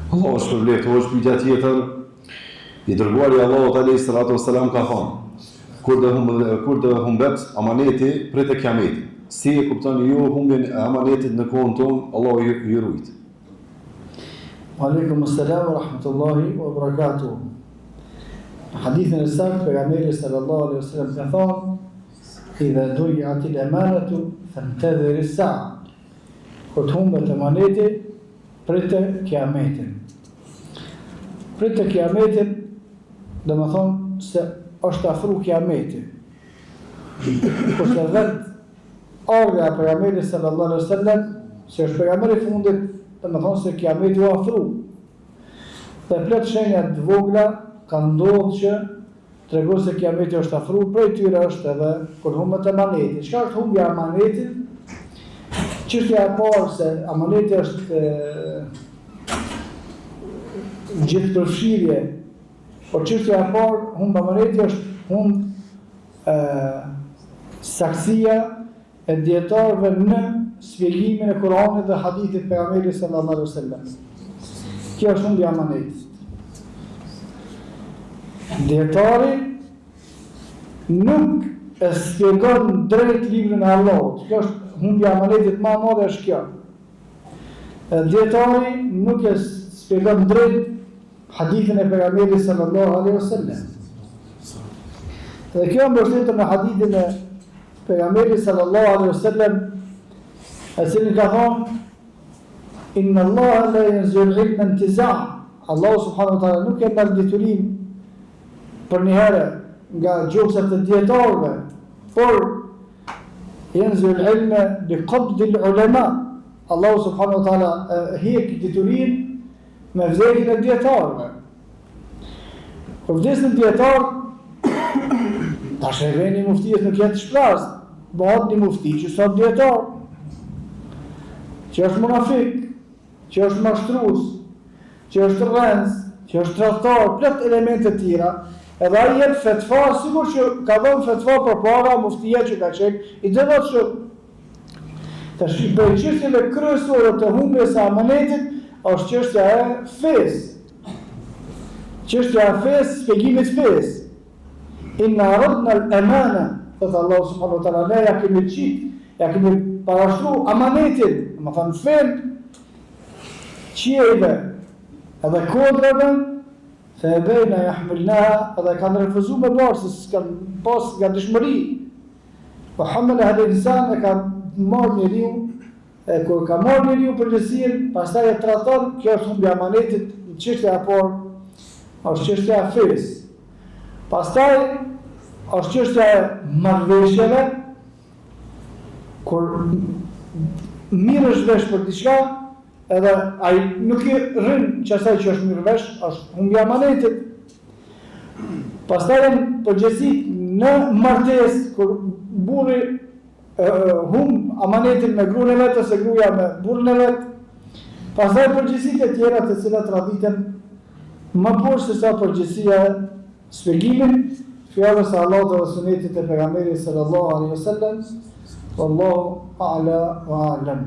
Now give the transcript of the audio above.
Allah është përbleft, është pyetja tjetër. I dërguari Allahut alayhi salatu wassalam ka thënë: kur do humbet amaneti prej të kiametit. Si e kuptoni ju humbjen e amanetit në kohën tonë? Allahu ju rujt. Aleikum assalam wa rahmatullahi wa barakatuh. Në hadithin e saktë pejgamberi sallallahu alaihi wasallam ka thënë: "Idha du'at al-amanatu fantadhir as-sa'a." Kur të humbet amaneti, pritë kiametin. Pritë kiametin, dhe më thonë se është afru kiameti. Kurse vetë ardha e pejgamberit sallallahu alaihi wasallam, se është pejgamberi fundit, dhe më thonë se kiameti u afru. Dhe plot shenja të vogla kanë ndodhur që tregon se kiameti është afru, prej tyre është edhe kur humbet amaneti. Çka është humbja e amanetit? Çështja e parë se amaneti është gjithë përfshirje, por çështja e parë humbja e amanetit është saksia e dietarëve në shpjegimin e Kuranit dhe hadithit të pejgamberit sallallahu alaihi wasallam. Kjo është humbja e amanetit. Dietari nuk e shpjegon drejt librin e Allahut. Kjo është humbja e amanetit më e madhe është kjo. Dietari nuk e shpjegon drejt hadithin e pejgamberit sallallahu alaihi wasallam. Dhe kjo mbështetet në hadithin e pejgamberit sallallahu alaihi wasallam, e cili ka thonë: "Inna Allah la yanzul ilma intiza'." Allahu subhanahu wa taala nuk e merr diturin për një herë nga gjokset e dietarëve, por yanzul ilma bi qabd al-ulama. Allahu subhanahu wa taala hiq diturin me vdekjen e dietarëve. Kur vdesin dietarë, tash e vjen muftijet nuk jetë shpras, bëhet një mufti që sot dietar, që është munafik, që është mashtrues, që është rrens, që është tradhtor, plot elemente të tjera, edhe ai jep fetva sikur që ka dhënë fetva përpara muftia që ka qenë i devotshëm. Tash për çështjeve kryesore të humbjes së amanetit është çështja e fesë. Çështja e fesë, shpjegimit të fesë. Inna aradna al-amana, thot Allah subhanahu wa taala, ne ja kemi qit, ja kemi parashtru amanetin, më thënë fen, qiejve edhe kodrave, se e bejna jahmilnaha, edhe kanë refuzu me barë, se s'kanë pas nga dëshmëri. Po hamele hadhe insan e ka marrë njeriu, e kur ka marrë njeriu përgjësirë, pastaj e traton, kjo është humbja amanetit, çështja e parë, është çështja e fesë. Pastaj është çështja e marrëveshjeve, kur mirësh vesh për diçka, edhe ai nuk i rrin çasaj që është mirë vesh, është humbja e amanetit. Pastaj përgjithësi në martesë, kur burri humb amanetin me gruan e vet ose gruaja me burrin e vet, pastaj përgjithësitë e tjera të cilat radhiten më poshtë se sa përgjithësia e shpjegimit fjalës së Allahut dhe sunetit të pejgamberit sallallahu alaihi wasallam. Wallahu a'la wa a'lam.